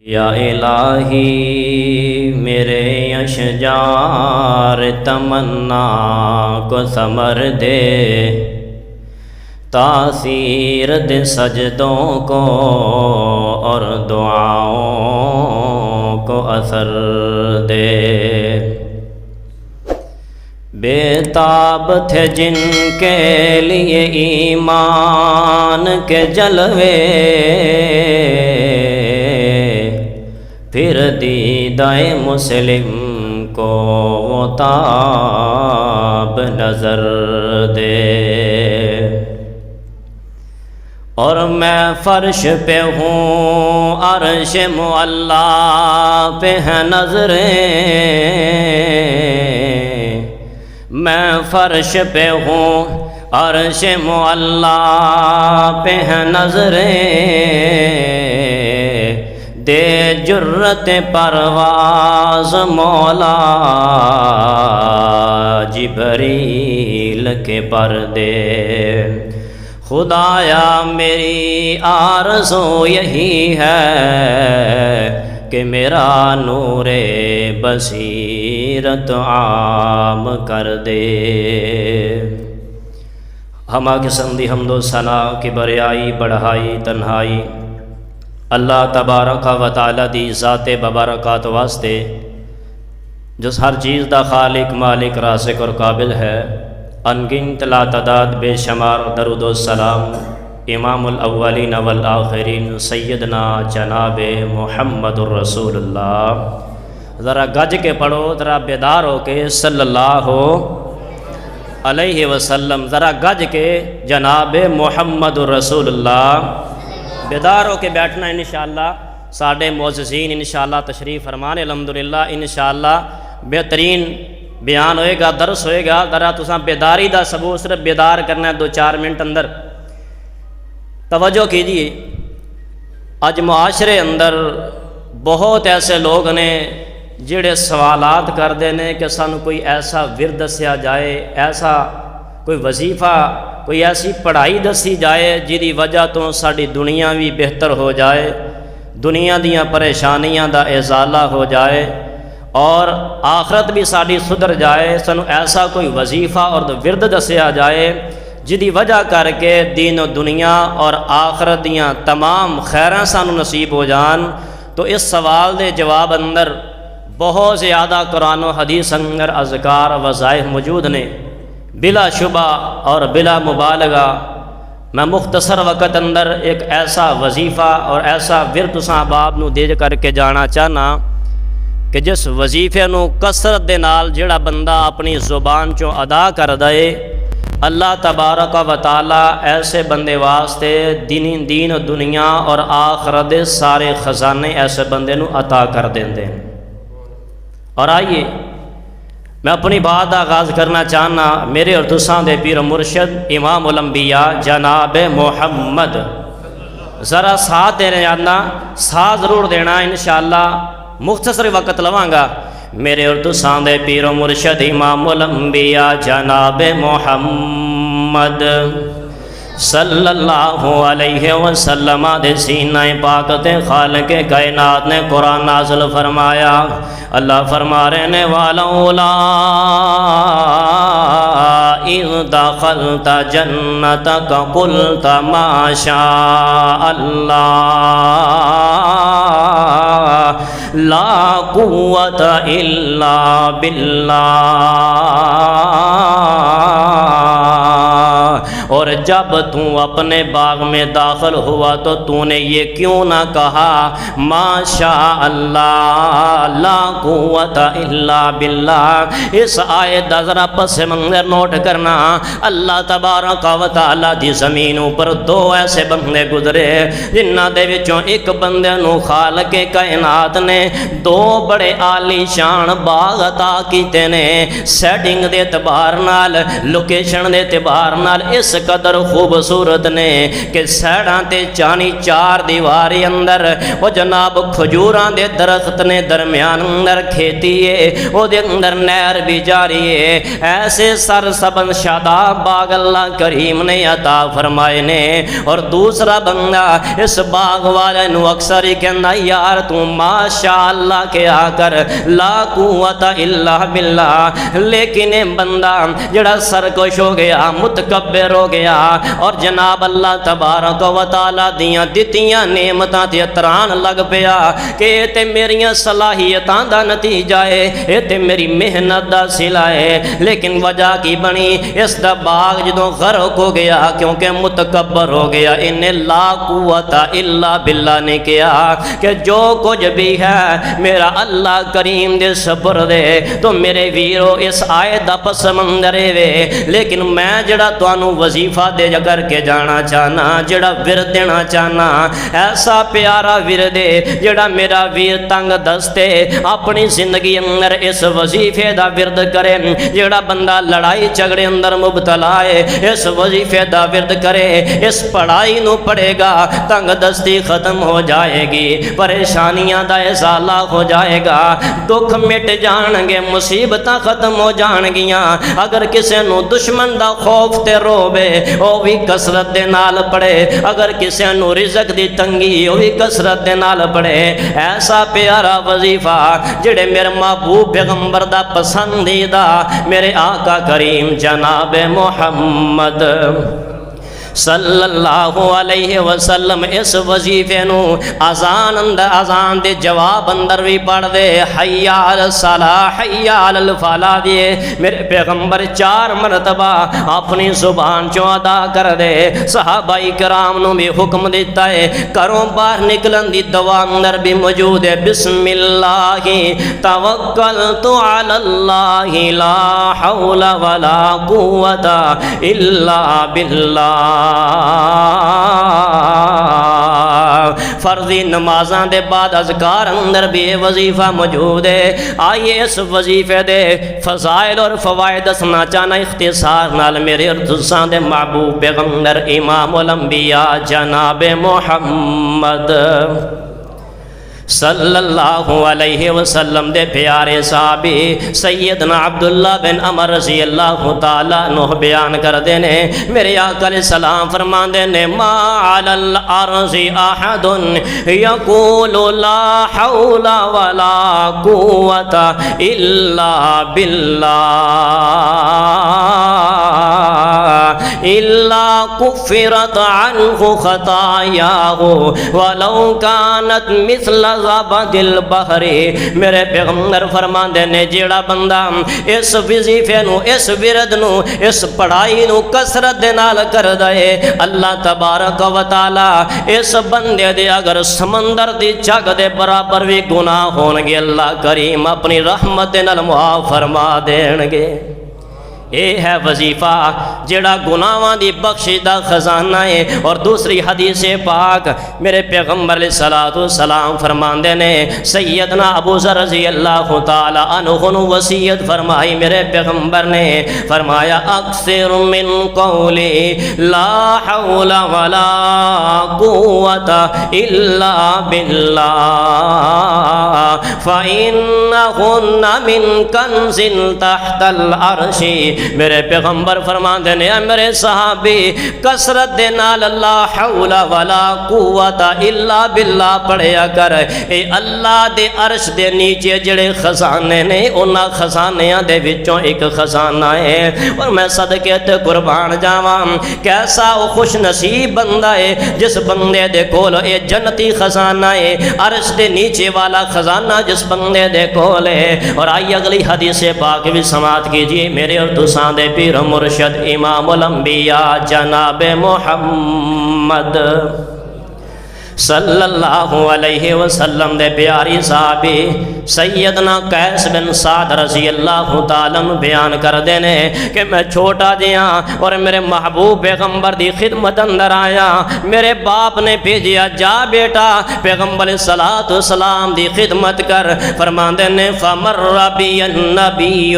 یا الہی میرے اشجار تمنا کو ثمر دے، تاثیر دے سجدوں کو اور دعاؤں کو اثر دے۔ بے تاب تھے جن کے لیے ایمان کے جلوے، پھر دیدۂ مسلم کو وہ تاب نظر دے۔ اور میں فرش پہ ہوں عرش معلیٰ پہ ہے نظریں، میں فرش پہ ہوں عرش معلیٰ پہ ہے نظریں، دے جرت پرواز مولا جبریل کے پردے۔ خدایا میری آرزو یہی ہے کہ میرا نور بصیرت عام کر دے۔ ہما قسم دی حمد و ثنا کی بریائی بڑھائی تنہائی اللہ تبارک و تعالی دی ذات ببرکات واسطے، جس ہر چیز دا خالق مالک رازق اور قابل ہے۔ انگنت لا تعداد بے شمار درود و سلام امام الاولین والآخرین سیدنا جناب محمد الرسول اللہ۔ ذرا گج کے پڑھو، ذرا بیدار ہو کے صلی اللہ علیہ وسلم، ذرا گج کے جناب محمد الرسول اللہ۔ بیدار ہو کے بیٹھنا انشاءاللہ۔ ساڑھے معززین انشاءاللہ تشریف فرمانے الحمدللہ۔ انشاءاللہ بہترین بیان ہوئے گا، درس ہوئے گا۔ ذرا تساں بیداری دا ثبوت صرف بیدار کرنا ہے 2-4 منٹ اندر۔ توجہ کیجئے، اج معاشرے اندر بہت ایسے لوگ نے جڑے سوالات کردے نے کہ سانو کوئی ایسا ورد دسیا جائے، ایسا کوئی وظیفہ، کوئی ایسی پڑھائی دسی جائے جدی وجہ تو ساری دنیا بھی بہتر ہو جائے، دنیا دیاں پریشانیاں دا ازالہ ہو جائے اور آخرت بھی ساری سدھر جائے۔ سانو ایسا کوئی وظیفہ اور ورد دسیا جائے جدی وجہ کر کے دین و دنیا اور آخرت دیاں تمام خیراں سانو نصیب ہو جان۔ تو اس سوال دے جواب اندر بہت زیادہ قرآن و حدیث اندر اذکار وظائف موجود نے، بلا شبہ اور بلا مبالغہ۔ میں مختصر وقت اندر ایک ایسا وظیفہ اور ایسا ورد تساں احباب نو دے کر کے جانا چاہنا کہ جس وظیفے نو کثرت دے نال جڑا بندہ اپنی زبان چوں ادا کر دے، اللہ تبارک و تعالی ایسے بندے واسطے دین و دنیا اور آخرت دے سارے خزانے ایسے بندے نو عطا کر دیندے۔ اور آئیے میں اپنی بات کا آغاز کرنا چاہنا میرے اور تساں دے پیر مرشد امام الانبیاء جناب محمد۔ ذرا ساتھ دینے جانا، ساتھ ضرور دینا انشاءاللہ، مختصر وقت لواں گا۔ میرے اور تساں دے پیر مرشد امام الانبیاء جناب محمد صلی اللہ علیہ وسلم دے سینہ پاک تے خالق کائنات نے قرآن نازل فرمایا۔ اللہ فرما رہنے والا اذ دخلت جنتک قلت ما شاء اللہ لا قوت الا باللہ۔ اور جب تو اپنے باغ میں داخل ہوا تو تو نے یہ کیوں نہ کہا ماشاء اللہ لا قوت الا باللہ۔ اس آیت دا ذرا پس منظر نوٹ کرنا۔ اللہ تبارک و تعالی دی زمین اوپر 2 ایسے بندے گزرے جنہاں دے وچوں ایک بندے نو خالق کائنات نے 2 بڑے عالی شان باغ عطا کیتے نے، سیٹنگ دے اعتبار نال، لوکیشن دے اعتبار نال اس قدر خوبصورت نے کہ سیڑاں تے چانی چار دیواری اندر وہ جناب کھجوراں دے درخت نے درمیان اندر کھیتی ہے وہ دے اندر نہر بھی جاری ہے ایسے سرسبز شاداب باغ اللہ کریم نے عطا فرمائے نے اور دوسرا بندہ اس باغ والے نو اکثر ہی کہنا یار تو ماشاءاللہ کے آ کر لا قوت الا باللہ لیکن بندہ جڑا سرکش ہو گیا متکبر ہو گیا اور جناب اللہ تبارک و تعالی دیاں دتیاں نعمتاں تے اتران لگ پیا کہ اے تے میریاں صلاحیتاں دا نتیجہ ہے اے تے میری محنت دا صلہ ہے لیکن وجہ کی بنی اس دا باغ جدوں غرق ہو گیا کیونکہ متکبر ہو گیا انہیں لا قوت الا باللہ نے کیا کہ جو کچھ بھی ہے میرا اللہ کریم دے سپرد ہے تو میرے ویرو اس آیت دا پس منظرے وے لیکن میں جڑا توانو وظیفہ دے کر کے جانا چاہنا جڑا ورد دینا چاہنا ایسا پیارا ورد ہے جڑا میرا ویر تنگ دستے اپنی زندگی اندر اس وظیفے دا ورد کرے جڑا بندہ لڑائی جھگڑے اندر مبتلا ہے اس وظیفے دا ورد کرے اس پڑھائی نو پڑھے گا تنگ دستی ختم ہو جائے گی پریشانیاں دا ازالہ ہو جائے گا دکھ مٹ جان گے مصیبتاں ختم ہو جان گیاں اگر کسے نو دشمن دا خوف تے روبے او بھی کسرت دے نال پڑھے اگر کسے نو رزق دی تنگی او بھی کسرت دے نال پڑھے ایسا پیارا وظیفہ جڑے میرے محبوب پیغمبر دا پسندیدہ میرے آقا کریم جناب محمد صلی اللہ علیہ وسلم اس وظیفے نو اذان دے جواب اندر بھی پڑھ دے حی علی الصلاح حی علی الفلاح دیے میرے پیغمبر 4 مرتبہ اپنی زبان چوں ادا کر دے صحابہ کرام نو بھی حکم دیتا ہے کروں باہر نکلن دی دعا اندر بھی موجود ہے بسم اللہ توکلت علی اللہ لا حول ولا قوت الا باللہ فرضی نمازاں دے بعد اذکار اندر بھی وظیفہ موجود ہے آئیے اس وظیفے دے فضائل اور فوائد سنا چاہنا اختصار نال میرے ارتساں دے محبوب پیغمبر امام الانبیاء جناب محمد صلی اللہ علیہ وسلم دے پیارے صحابی سیدنا عبداللہ بن عمر رضی اللہ تعالیٰ عنہ بیان کر دینے میرے آقا علیہ السلام فرمان دینے ما علی الارض احد یقول لا حول ولا قوت الا باللہ الا کفرت عنہ خطایاہ ولو کانت مثل زبد البحر میرے پیغمبر فرمان دینے جیڑا بندہ اس وظیفے نو اس ورد نو اس پڑھائی نو کسرت دے نال کر دے اللہ تبارک و تعالی اس بندے دے اگر سمندر دی جگ دے برابر بھی گناہ ہون گے اللہ کریم اپنی رحمت نال معاف فرما دین گے اے ہے وظیفہ جڑا گناہاں دی بخشش دا خزانہ ہے اور دوسری حدیث پاک میرے پیغمبر علیہ الصلوۃ والسلام فرماندے نے سیدنا ابو ذر رضی اللہ تعالی عنہ نے وصیت فرمائی میرے پیغمبر نے فرمایا اکثر من قولی لا حول ولا قوت الا باللہ فإنہن من کنز تحت العرش میرے پیغمبر فرمان دینے میرے صحابی کسرت دے نال لا حول ولا قوت الا باللہ پڑھیا کر اے اللہ دے عرش دے نیچے جڑے خزانے نے انہاں خزانیاں دے وچوں ایک خزانہ ہے اور میں صدقے تے قربان جاواں کیسا وہ خوش نصیب بندہ ہے جس بندے دے کول اے جنتی خزانہ ہے عرش دے نیچے والا خزانہ جس بندے دے کول ہے اور آئی اگلی حدیث پاک بھی سماعت کیجئے میرے اور تساں دے پیر مرشد امام الانبیاء جناب محمد صلی اللہ علیہ وسلم دے پیاری صحابی سیدنا قیس بن سعد رضی اللہ تعالیٰ عنہ بیان کر دینے کہ میں چھوٹا جیا اور میرے محبوب پیغمبر دی خدمت اندر آیا، میرے باپ نے بھیجیا جا بیٹا پیغمبر صلاۃ والسلام دی خدمت کر، فرماندے نے فمر بی النبی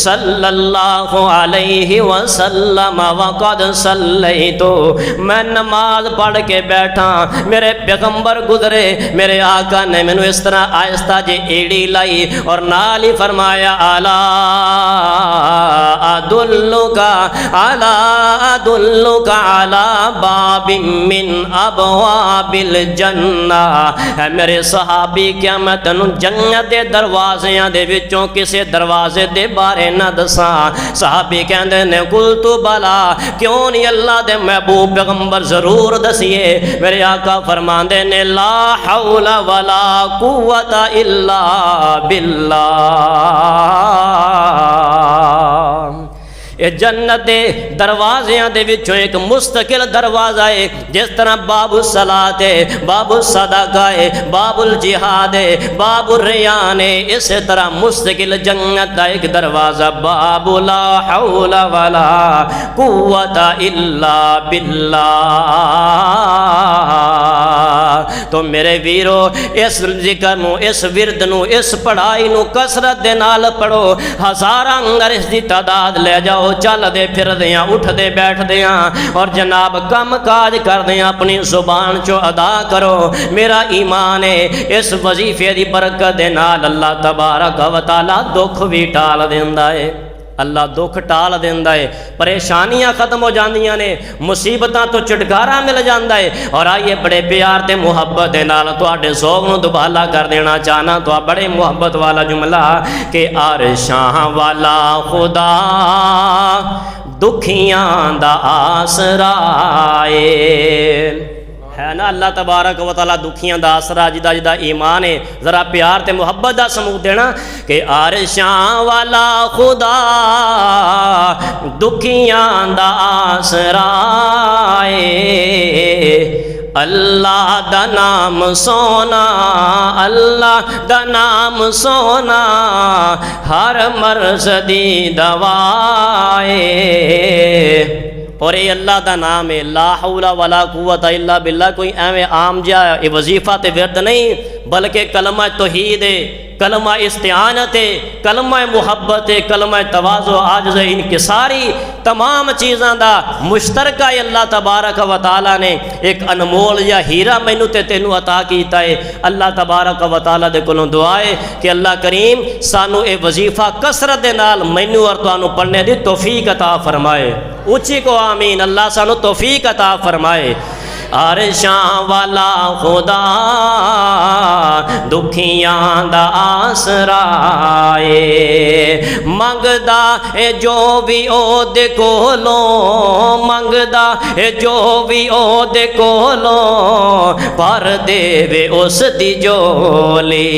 صلی اللہ علیہ وسلم وقد صلیت، میں نماز پڑھ کے بیٹھا، میرے پیغمبر گزرے، میرے آقا نے مینوں اس طرح آہستہ جی ایڑی لائی اور نال ہی فرمایا الا ادلک علی باب من ابواب الجنہ، اے میرے صحابی کیا میں تینوں جنت دے دروازیاں دے وچوں کسے دروازے دے بارے نہ دساں؟ صحابی کہندے نے قلت بلا، کیوں نہیں اللہ دے محبوب پیغمبر ضرور دسیے۔ میرے آقا فرماندے نے لا حول ولا قوت الا باللہ، یہ جنت دے دروازیاں دے وچوں ایک مستقل دروازہ ہے، جس طرح باب الصلاۃ ہے، باب الصدقہ ہے، باب الجہاد ہے، باب الریان ہے، اسی طرح مستقل جنت دا ایک دروازہ باب لا حول ولا قوت الا باللہ۔ تو میرے ویرو اس ذکر نو، اس ورد نو، اس پڑھائی نو کثرت دے نال پڑھو، ہزاراں اگر اس دی تعداد لے جاؤ، چل دے پھر دیاں، اٹھ دے بیٹھ دیاں، اور جناب کم کاج کر دیاں اپنی زبان چو ادا کرو۔ میرا ایمان ہے اس وظیفے دی برکت دے نال اللہ تبارک و تعالی دکھ بھی ٹال دیندا ہے، اللہ دکھ ٹال دیندا ہے، پریشانیاں ختم ہو جاندیاں نے، مصیبتاں تو چھٹکارا مل جاندا ہے۔ اور آئیے بڑے پیار تے محبت دے نال تواڈے ذوق نو دوبالا کر دینا چاہنا تو بڑے محبت والا جملہ کہ عرشاں والا خدا دکھیاں دا آسرا ہے نا، اللہ تبارک و تعالیٰ دکھیاں دا آسرا، جدا جدا ایمان ہے، ذرا پیار تے محبت دا سمود دینا کہ عرشاں والا خدا دکھیاں دا آسرا، اللہ دا نام سونا، اللہ دا نام سونا، ہر مرض دی دوائے، اور یہ اللہ دا نام ہے لا حول ولا قوت الا باللہ، کوئی ایویں عام جا یہ وظیفہ تے ورد نہیں، بلکہ کلمہ توحید ہے، کلمہ استعانت ہے، کلمہ محبت ہے، کلمہ تواضع عاجز انکساری، تمام چیزاں دا مشترکہ اللہ تبارک و تعالیٰ نے ایک انمول یا ہیرا مینوں تے تینوں عطا کیتا ہے۔ اللہ تبارک و تعالیٰ دے کولوں دعا ہے کہ اللہ کریم سانو اے وظیفہ کثرت دے نال مینوں اور تانوں پڑھنے دی توفیق عطا فرمائے، اونچی کو آمین، اللہ سانو توفیق عطا فرمائے۔ عرشاں والا خدا دکھیاں دا آسرا منگدا ہے جو بھی او دے کولوں، منگدا ہے جو بھی او دے کولوں، پر دے وے اس دی جولی،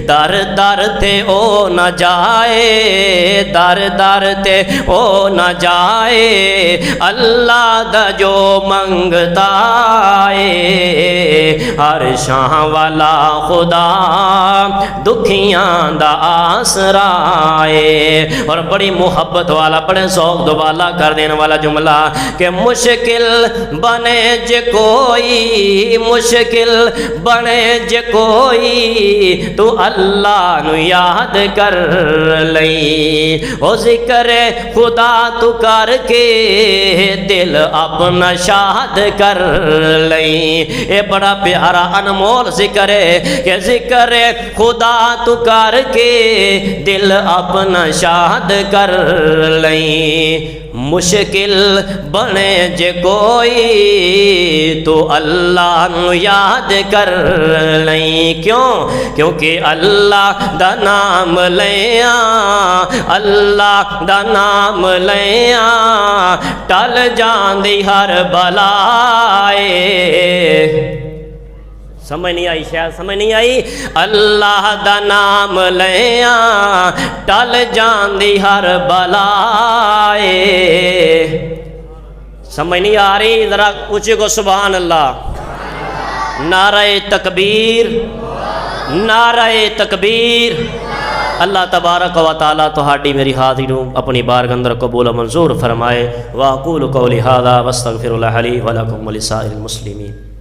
در در تے او نہ جائے، در در تے او نہ جائے، اللہ دا جو منگتا عرشاں والا خدا دکھیاں دا آسرا ہے۔ اور بڑی محبت والا، بڑے ذوق دوالا کر دینے والا جملہ کہ مشکل بنے جے کوئی، مشکل بنے جے کوئی، تو اللہ نو یاد کر لئی، او ذکر خدا تو کر کے دل اپنا شاد کر لئی۔ اے بڑا پیارا انمول ذکر ہے کہ ذکر خدا تو کر کے دل اپنا شاد کر لئی، مشکل بنے جے کوئی تو اللہ نو یاد کر لئی، کیونکہ اللہ دا نام لیاں، اللہ دا نام لیاں ٹل جاندی ہر بلائے۔ سمجھ نہیں آئی، شاید سمجھ نہیں آئی، اللہ دا نام لیاں ٹل جاندی ہر بلائے۔ سمجھ نہیں آ رہی؟ ذرا اونچے کو سبحان اللہ، نعرہ تکبیر، نعرہ تکبیر۔ اللہ تبارک و تعالیٰ تہاڈی میری حاضری نو اپنی بارگاہ اندر قبول و منظور فرمائے۔ واقول قولی ھذا واستغفر اللہ لی ولکم ولسائر المسلمین۔